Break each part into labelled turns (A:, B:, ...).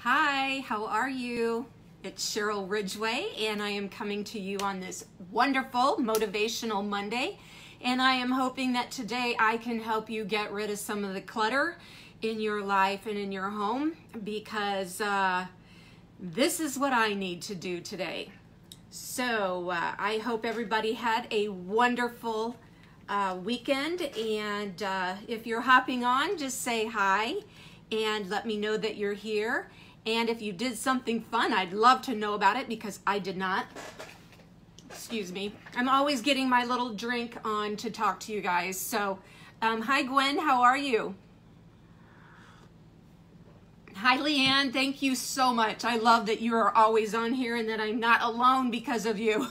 A: Hi, how are you? It's Cheryl Ridgway, and I am coming to you on this wonderful motivational Monday. And I am hoping that today I can help you get rid of some of the clutter in your life and in your home, because this is what I need to do today. So I hope everybody had a wonderful weekend, and if you're hopping on, just say hi and let me know that you're here. And if you did something fun, I'd love to know about it, because I did not. Excuse me. I'm always getting my little drink on to talk to you guys. So, hi Gwen, how are you? Hi Leanne, thank you so much. I love that you are always on here and that I'm not alone because of you.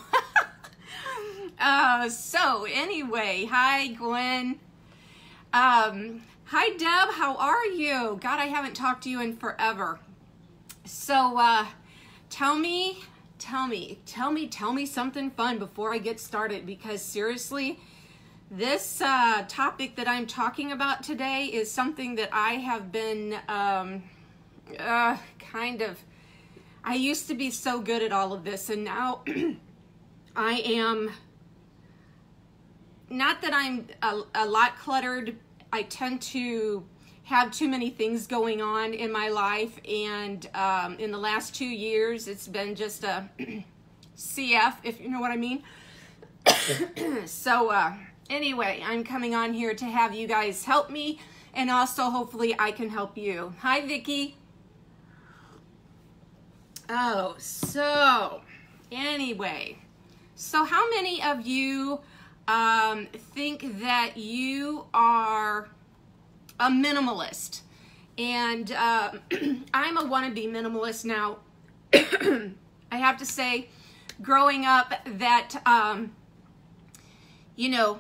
A: So anyway, hi Gwen. Hi Deb, how are you? God, I haven't talked to you in forever. So tell me something fun before I get started, because seriously, this topic that I'm talking about today is something that I have been I used to be so good at all of this, and now I am, not that I'm a lot cluttered. I tend to have too many things going on in my life, and in the last 2 years it's been just a CF, if you know what I mean. So anyway, I'm coming on here to have you guys help me, and also hopefully I can help you. Hi Vicky. Oh, so anyway, so how many of you think that you are a minimalist? And I'm a wannabe minimalist now. I have to say, growing up, that you know,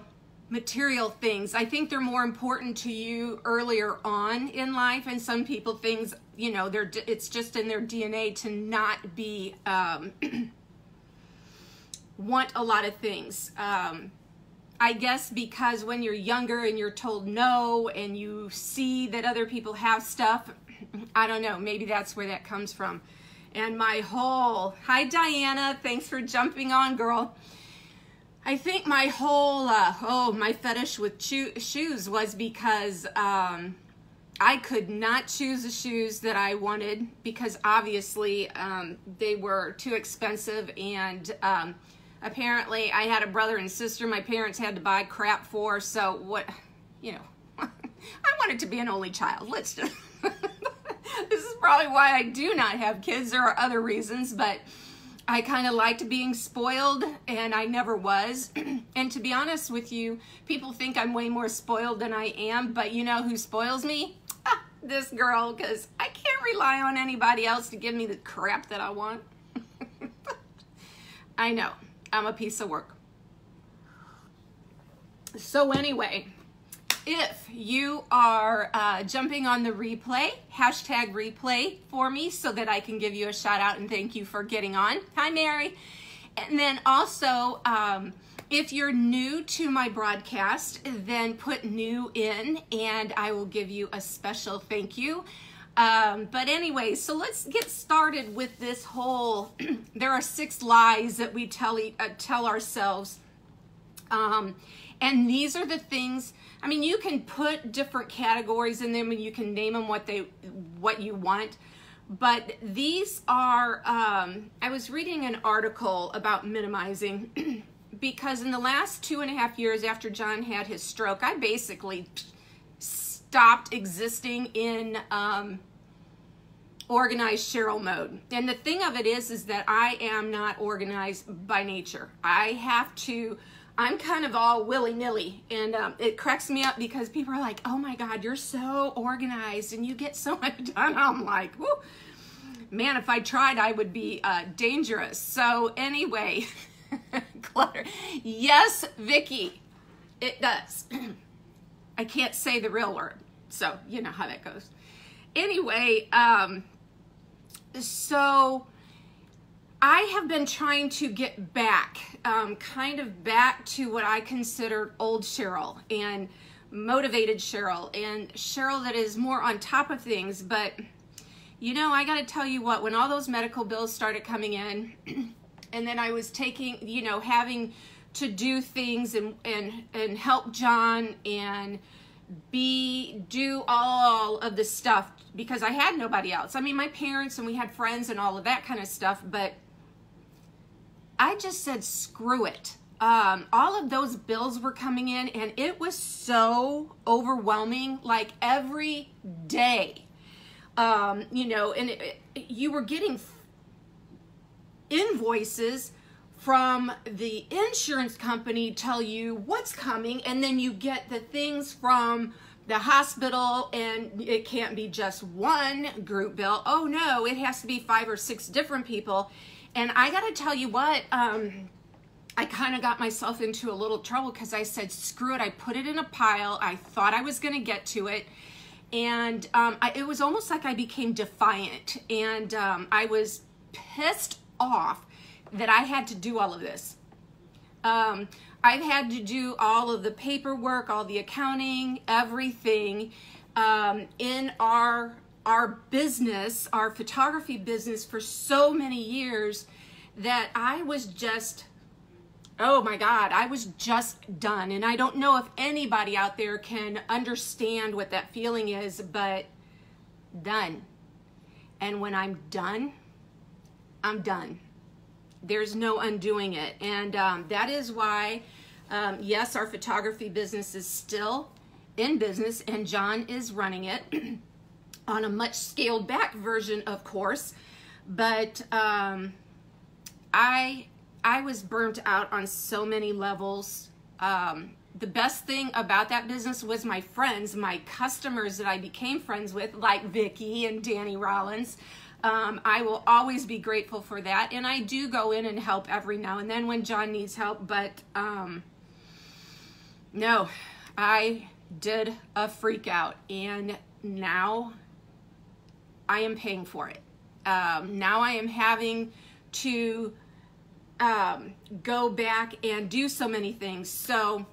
A: material things, I think they're more important to you earlier on in life, and some people, things, you know, it's just in their DNA to not be want a lot of things. I guess because when you're younger and you're told no, and you see that other people have stuff, I don't know, maybe that's where that comes from. And my whole, hi Diana, thanks for jumping on, girl. I think my whole, my fetish with shoes was because I could not choose the shoes that I wanted, because obviously they were too expensive, and apparently I had a brother and sister my parents had to buy crap for, so what, you know, I wanted to be an only child. Let's just, this is probably why I do not have kids. There are other reasons, but I kind of liked being spoiled, and I never was. And to be honest with you, people think I'm way more spoiled than I am, but you know who spoils me? This girl, because I can't rely on anybody else to give me the crap that I want. I know. I'm a piece of work. So anyway, if you are jumping on the replay, hashtag replay for me so that I can give you a shout out and thank you for getting on. Hi, Mary. And then also, if you're new to my broadcast, then put new in and I will give you a special thank you. But anyway, so let's get started with this whole, there are 6 lies that we tell ourselves. And these are the things, I mean, you can put different categories in them and you can name them what you want. But these are, I was reading an article about minimizing because in the last 2.5 years after John had his stroke, I basically stopped existing in organized Cheryl mode. And the thing of it is that I am not organized by nature. I'm kind of all willy-nilly, and it cracks me up because people are like, oh my God, you're so organized and you get so much done. I'm like, whoo, man, if I tried, I would be dangerous. So anyway, clutter. Yes, Vicky, it does. I can't say the real word, so you know how that goes. Anyway, so I have been trying to get back, kind of back to what I consider old Cheryl and motivated Cheryl, and Cheryl that is more on top of things. But You know, I got to tell you what, when all those medical bills started coming in, and then I was taking, you know, having to do things and help John and do all of the stuff because I had nobody else. I mean, my parents and we had friends and all of that kind of stuff, but I just said, screw it. All of those bills were coming in and it was so overwhelming, like every day, you know, and you were getting invoices from the insurance company tell you what's coming, and then you get the things from the hospital and it can't be just one group bill. Oh no, it has to be 5 or 6 different people. And I gotta tell you what, I kind of got myself into a little trouble because I said, screw it. I put it in a pile. I thought I was gonna get to it. And it was almost like I became defiant, and I was pissed off that I had to do all of this. I've had to do all of the paperwork, all the accounting, everything in our business, our photography business, for so many years that I was just, oh my God, I was just done. And I don't know if anybody out there can understand what that feeling is, but done. And when I'm done, I'm done. There's no undoing it. And that is why, yes, our photography business is still in business and John is running it on a much scaled back version, of course. But I was burnt out on so many levels. The best thing about that business was my friends, my customers that I became friends with, like Vicky and Danny Rollins. I will always be grateful for that, and I do go in and help every now and then when John needs help, but no, I did a freak out, and now I am paying for it. Now I am having to go back and do so many things. So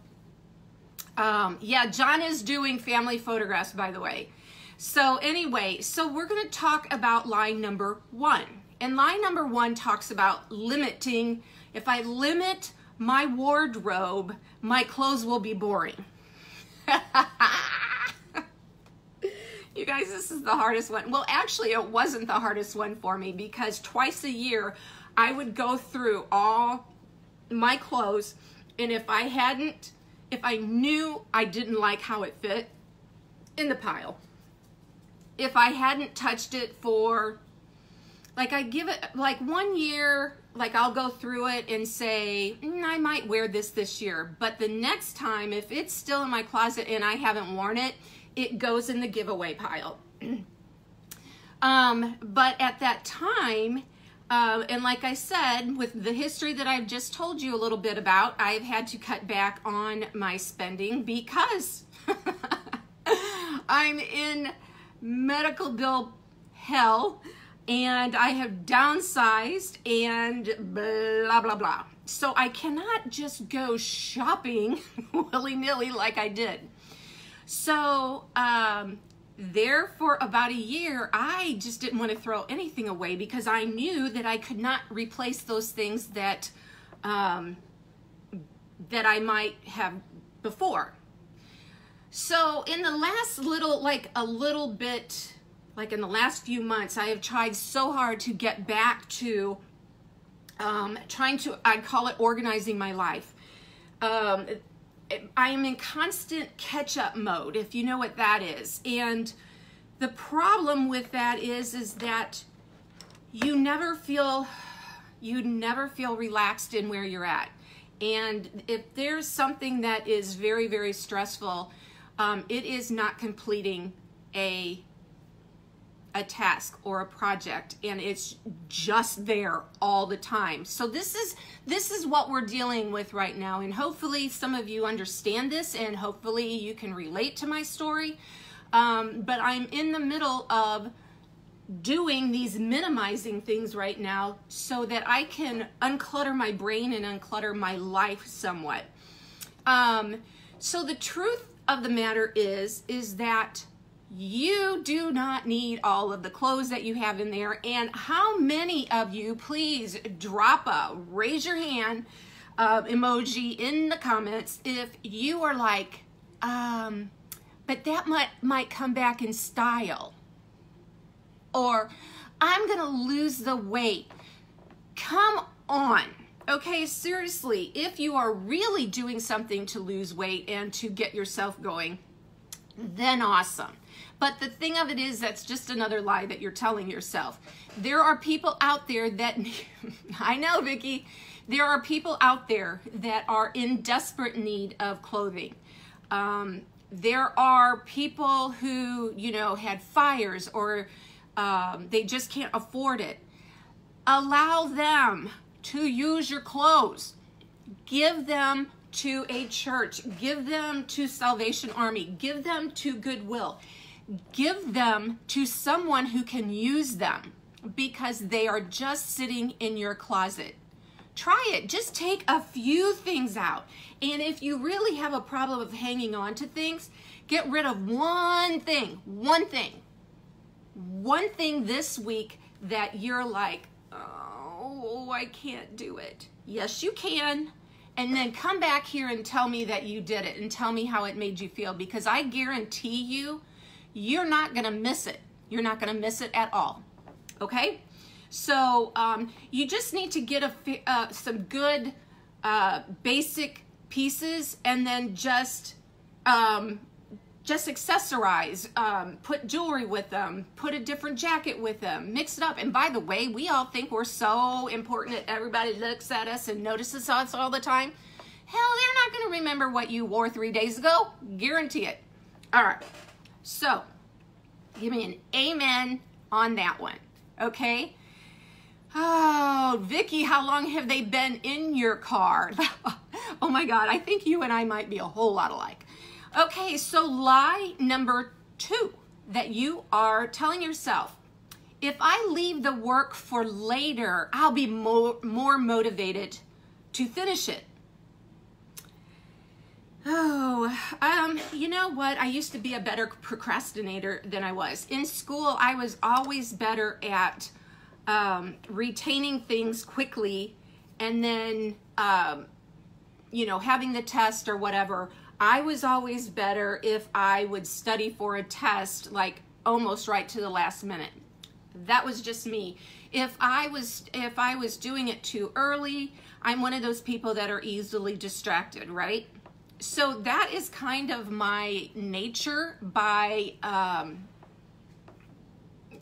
A: yeah, John is doing family photographs, by the way. So anyway, so we're going to talk about line number 1. And line number 1 talks about limiting. If I limit my wardrobe, my clothes will be boring. You guys, this is the hardest one. Well, actually, it wasn't the hardest one for me because twice a year I would go through all my clothes, and if I knew I didn't like how it fit, in the pile. If I hadn't touched it for, like, I give it, like, 1 year, like, I'll go through it and say, I might wear this year. But the next time, if it's still in my closet and I haven't worn it, it goes in the giveaway pile. But at that time, and like I said, with the history that I've just told you a little bit about, I've had to cut back on my spending because I'm in medical bill hell and I have downsized and blah, blah, blah. So I cannot just go shopping willy-nilly like I did. So there for about a year, I just didn't want to throw anything away because I knew that I could not replace those things that that I might have before. So in the last little, like a little bit, like in the last few months, I have tried so hard to get back to trying to, I call it organizing my life. I am in constant catch-up mode, if you know what that is. And the problem with that is that you never feel relaxed in where you're at. And if there's something that is very, very stressful, it is not completing a task or a project, and it's just there all the time. So this is what we're dealing with right now, and hopefully some of you understand this, and hopefully you can relate to my story. But I'm in the middle of doing these minimizing things right now so that I can unclutter my brain and unclutter my life somewhat. So the truth of the matter is that You do not need all of the clothes that you have in there. And how many of you, please drop a raise your hand emoji in the comments if you are like, but that might come back in style. Or I'm gonna lose the weight. Come on. Okay, seriously, if you are really doing something to lose weight and to get yourself going, then awesome. But the thing of it is, that's just another lie that you're telling yourself. There are people out there that, I know, Vicki, there are people out there that are in desperate need of clothing. There are people who, you know, had fires or they just can't afford it. Allow them to use your clothes. Give them to a church. Give them to Salvation Army. Give them to Goodwill. Give them to someone who can use them because they are just sitting in your closet. Try it. Just take a few things out. And if you really have a problem of hanging on to things, get rid of one thing this week that you're like, oh, I can't do it. Yes, you can. And then come back here and tell me that you did it and tell me how it made you feel, because I guarantee you, you're not going to miss it. You're not going to miss it at all. Okay? So you just need to get some good basic pieces and then just accessorize, put jewelry with them, put a different jacket with them, mix it up. And by the way, we all think we're so important that everybody looks at us and notices us all the time. Hell, they're not going to remember what you wore 3 days ago. Guarantee it. All right. So give me an amen on that one. Okay. Oh, Vicki, how long have they been in your car? Oh my God. I think you and I might be a whole lot alike. Okay, so lie number 2 that you are telling yourself, if I leave the work for later, I'll be more motivated to finish it. Oh, you know what? I used to be a better procrastinator than I was. In school, I was always better at retaining things quickly and then, you know, having the test or whatever. I was always better if I would study for a test like almost right to the last minute. That was just me. If I was doing it too early, I'm one of those people that are easily distracted, right? So that is kind of my nature.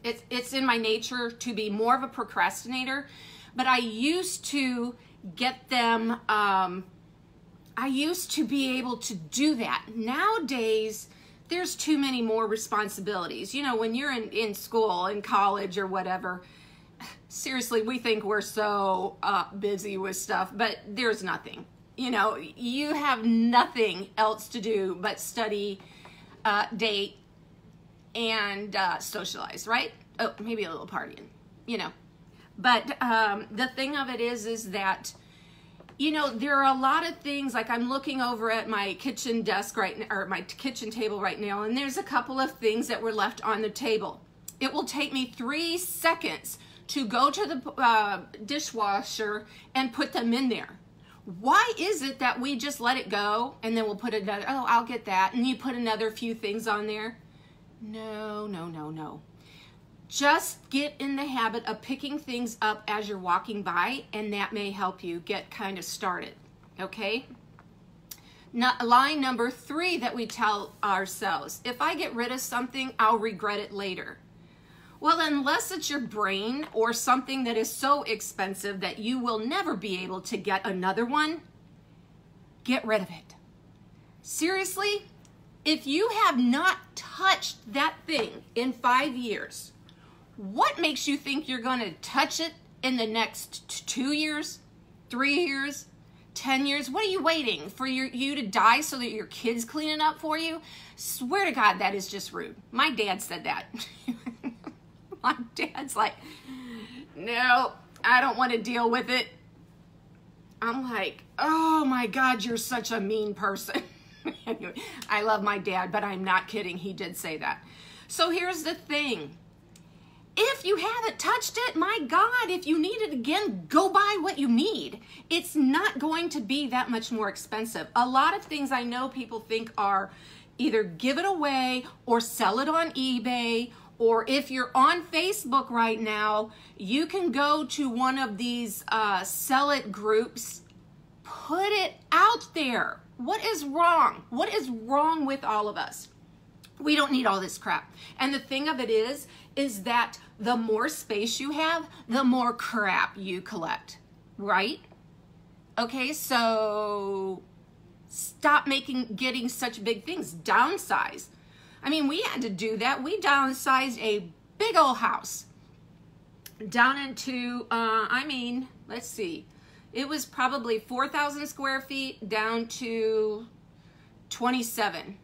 A: It's in my nature to be more of a procrastinator, but I used to get them, I used to be able to do that. Nowadays, there's too many more responsibilities. You know, when you're in school, in college or whatever, seriously, we think we're so busy with stuff, but there's nothing. You know, you have nothing else to do but study, date, and socialize, right? Oh, maybe a little partying, you know. But the thing of it is that, you know, there are a lot of things, like I'm looking over at my kitchen desk right now, or my kitchen table right now, and there's a couple of things that were left on the table. It will take me 3 seconds to go to the dishwasher and put them in there. Why is it that we just let it go and then we'll put another, oh, I'll get that, and you put another few things on there? No, no, no, no. Just get in the habit of picking things up as you're walking by, and that may help you get kind of started, okay? Now, line number 3 that we tell ourselves, if I get rid of something, I'll regret it later. Well, unless it's your brain or something that is so expensive that you will never be able to get another one, get rid of it. Seriously, if you have not touched that thing in 5 years, what makes you think you're going to touch it in the next 2 years, 3 years, 10 years? What are you waiting for you to die so that your kids clean it up for you? Swear to God, that is just rude. My dad said that. My dad's like, no, I don't want to deal with it. I'm like, oh my God, you're such a mean person. Anyway, I love my dad, but I'm not kidding. He did say that. So here's the thing. If you haven't touched it, my God, if you need it again, go buy what you need. It's not going to be that much more expensive. A lot of things I know people think are either give it away or sell it on eBay, or if you're on Facebook right now, you can go to one of these sell it groups, put it out there. What is wrong? What is wrong with all of us? We don't need all this crap. And the thing of it is that the more space you have, the more crap you collect, right? Okay, so stop getting such big things. Downsize. I mean, we had to do that. We downsized a big old house down into, let's see. It was probably 4,000 square feet down to 27.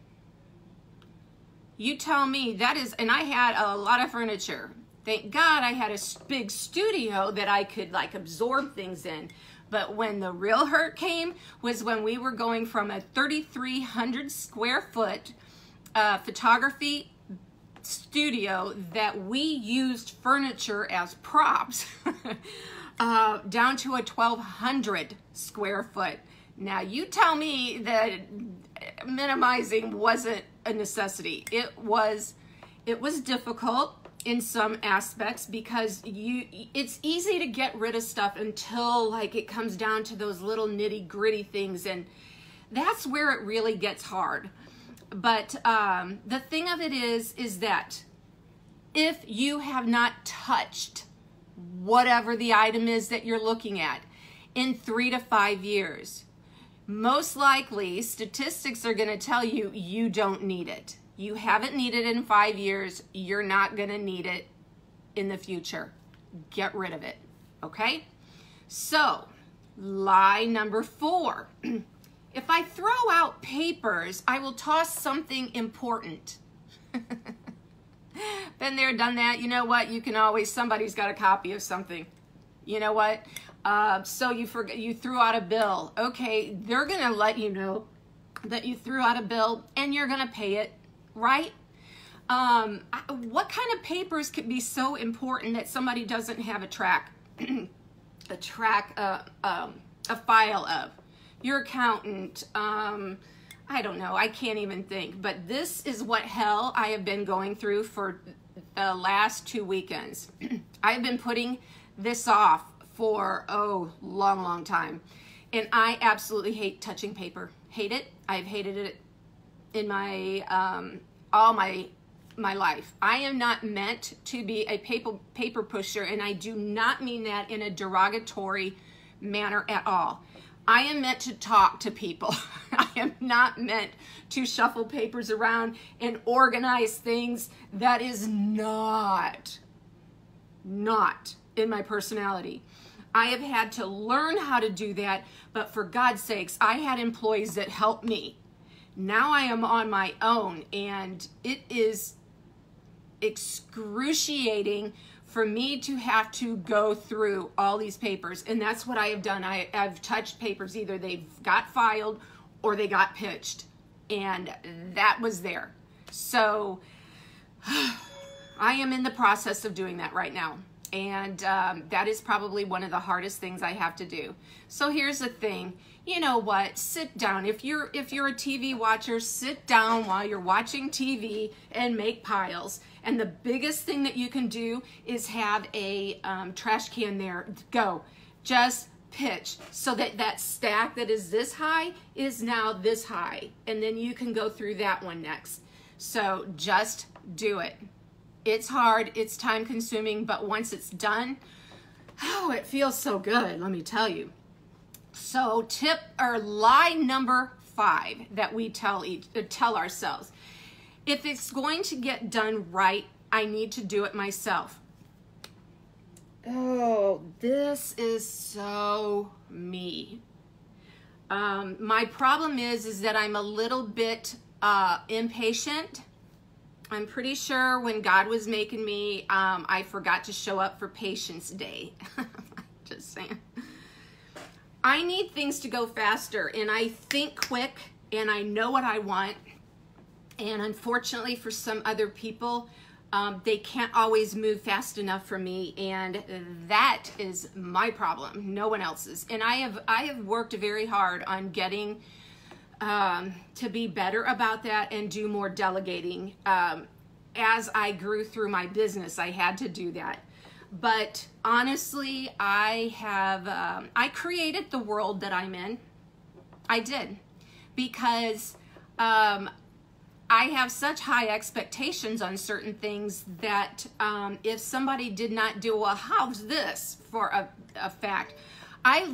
A: You tell me that is, and I had a lot of furniture. Thank God I had a big studio that I could like absorb things in. But when the real hurt came was when we were going from a 3,300 square foot photography studio that we used furniture as props down to a 1,200 square foot. Now you tell me that minimizing wasn't a necessity. It was difficult in some aspects because it's easy to get rid of stuff until like it comes down to those little nitty gritty things, and that's where it really gets hard. But the thing of it is that if you have not touched whatever the item is that you're looking at in 3 to 5 years, most likely statistics are going to tell you you don't need it. You haven't needed it in 5 years. You're not going to need it in the future. Get rid of it. Okay? So, lie number 4. If I throw out papers, I will toss something important. Been there, done that. You know what? You can always, somebody's got a copy of something. You know what? So you threw out a bill. Okay, they're going to let you know that you threw out a bill and you're going to pay it, right? What kind of papers could be so important that somebody doesn't have a file of? Your accountant, I don't know, I can't even think. But this is what hell I have been going through for the last 2 weekends. I've been putting this off for, long time. And I absolutely hate touching paper. Hate it. I've hated it in my, all my life. I am not meant to be a paper pusher, and I do not mean that in a derogatory manner at all. I am meant to talk to people. I am not meant to shuffle papers around and organize things. That is not in my personality. I have had to learn how to do that, but for God's sakes, I had employees that helped me. Now I am on my own, and it is excruciating for me to have to go through all these papers. And that's what I have done. I've touched papers. Either they got filed or they got pitched. And that was there. So I am in the process of doing that right now. And that is probably one of the hardest things I have to do. So here's the thing. You know what? Sit down. If you're a TV watcher, sit down while you're watching TV and make piles. And the biggest thing that you can do is have a trash can there. Go. Just pitch so that that stack that is this high is now this high. And then you can go through that one next. So just do it. It's hard. It's time consuming. But once it's done, oh, it feels so good. Let me tell you. So lie number 5 that we tell ourselves. If it's going to get done right, I need to do it myself. Oh, this is so me. My problem is that I'm a little bit impatient. I'm pretty sure when God was making me, I forgot to show up for Patience Day. Just saying. I need things to go faster, and I think quick, and I know what I want. And unfortunately for some other people, they can't always move fast enough for me, and that is my problem, no one else's. And I have worked very hard on getting to be better about that and do more delegating. As I grew through my business, I had to do that. But honestly, I created the world that I'm in. I did, because I have such high expectations on certain things that if somebody did not do, well, how's this for a fact? I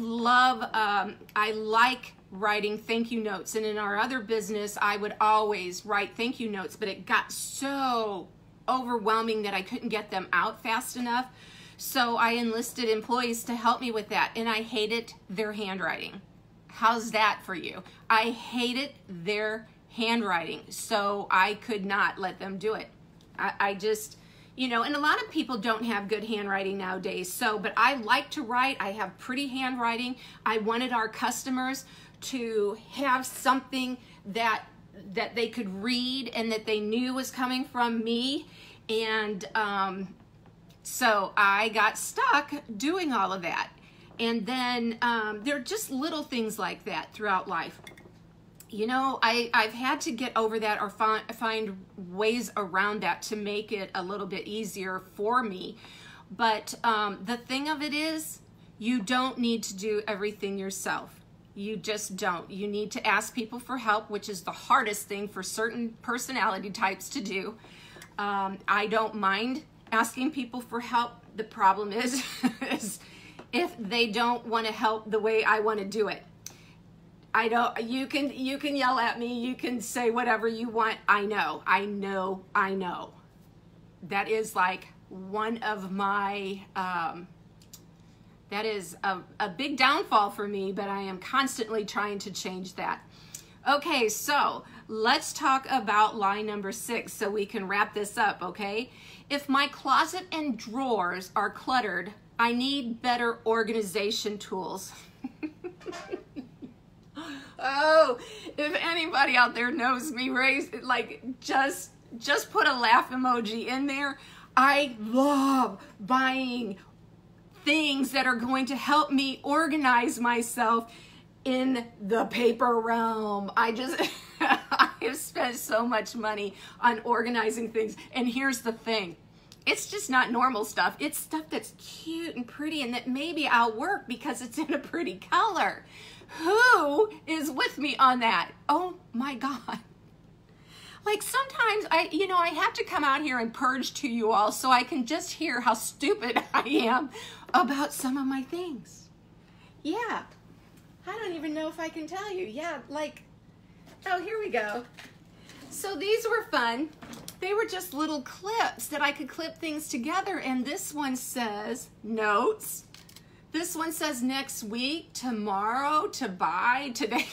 A: like writing thank you notes. And in our other business, I would always write thank you notes, but it got so overwhelming that I couldn't get them out fast enough. So I enlisted employees to help me with that. And I hated their handwriting. How's that for you? I hated their handwriting, so I could not let them do it. I just, you know, and a lot of people don't have good handwriting nowadays, but I like to write. I have pretty handwriting. I wanted our customers to have something that they could read and that they knew was coming from me. And so I got stuck doing all of that. And then there are just little things like that throughout life. You know, I've had to get over that or find ways around that to make it a little bit easier for me. But the thing of it is, you don't need to do everything yourself. You just don't. You need to ask people for help, which is the hardest thing for certain personality types to do. I don't mind asking people for help. The problem is if they don't want to help the way I want to do it. I don't, you can yell at me, you can say whatever you want. I know. That is like one of my, that is a big downfall for me, but I am constantly trying to change that. Okay, so let's talk about lie number 6 so we can wrap this up, okay? If my closet and drawers are cluttered, I need better organization tools. Oh, if anybody out there knows me, just put a laugh emoji in there. I love buying things that are going to help me organize myself in the paper realm. I have spent so much money on organizing things. And here's the thing. It's just not normal stuff. It's stuff that's cute and pretty and that maybe I'll work because it's in a pretty color. Who is with me on that? Oh my God. Like sometimes I have to come out here and purge to you all so I can just hear how stupid I am about some of my things. Yeah. I don't even know if I can tell you. Yeah, like, oh, here we go. So these were fun. They were just little clips that I could clip things together. And this one says notes. This one says next week, tomorrow, to buy, today.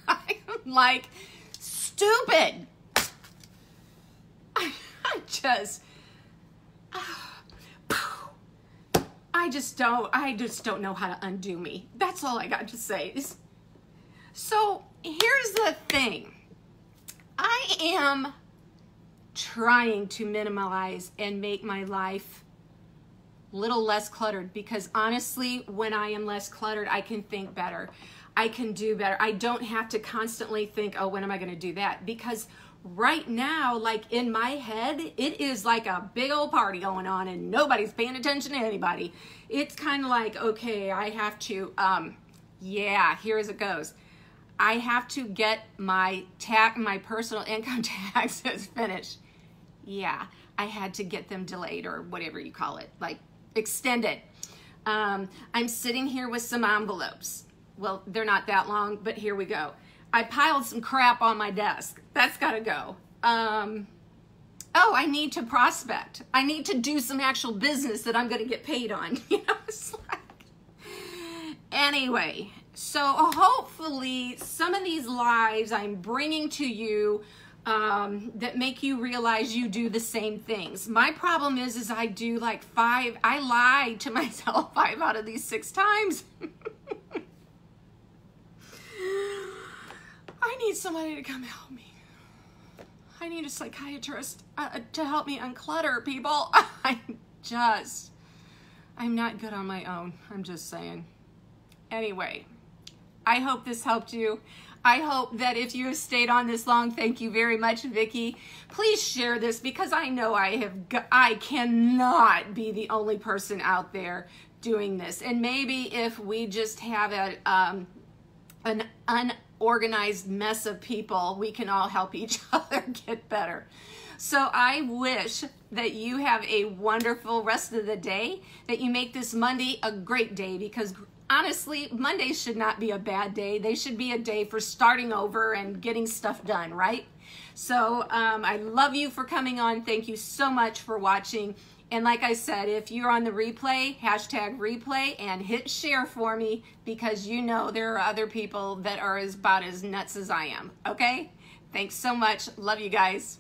A: I'm like, stupid. I just don't know how to undo me. That's all I got to say. So here's the thing. I am trying to minimize and make my life a little less cluttered, because honestly, when I am less cluttered, I can think better. I can do better. I don't have to constantly think, oh, when am I going to do that? Because right now, like in my head, it is like a big old party going on and nobody's paying attention to anybody. It's kind of like, okay, I have to, yeah, here as it goes. I have to get my personal income taxes finished. Yeah, I had to get them delayed or whatever you call it, like extended. I'm sitting here with some envelopes. Well, they're not that long, but here we go. I piled some crap on my desk. That's gotta go. Oh, I need to prospect. I need to do some actual business that I'm gonna get paid on. You know, it's like, anyway, so hopefully some of these lives I'm bringing to you that make you realize you do the same things. My problem is I do like I lie to myself 5 out of these 6 times. I need somebody to come help me. I need a psychiatrist to help me unclutter, people. I'm not good on my own. I'm just saying. Anyway, I hope this helped you. I hope that if you have stayed on this long, thank you very much, Vicki. Please share this, because I know I cannot be the only person out there doing this. And maybe if we just have an unorganized mess of people, we can all help each other get better. So I wish that you have a wonderful rest of the day, that you make this Monday a great day, because honestly, Mondays should not be a bad day. They should be a day for starting over and getting stuff done, right? So I love you for coming on. Thank you so much for watching. And like I said, if you're on the replay, hashtag replay and hit share for me, because you know there are other people that are about as nuts as I am, okay? Thanks so much. Love you guys.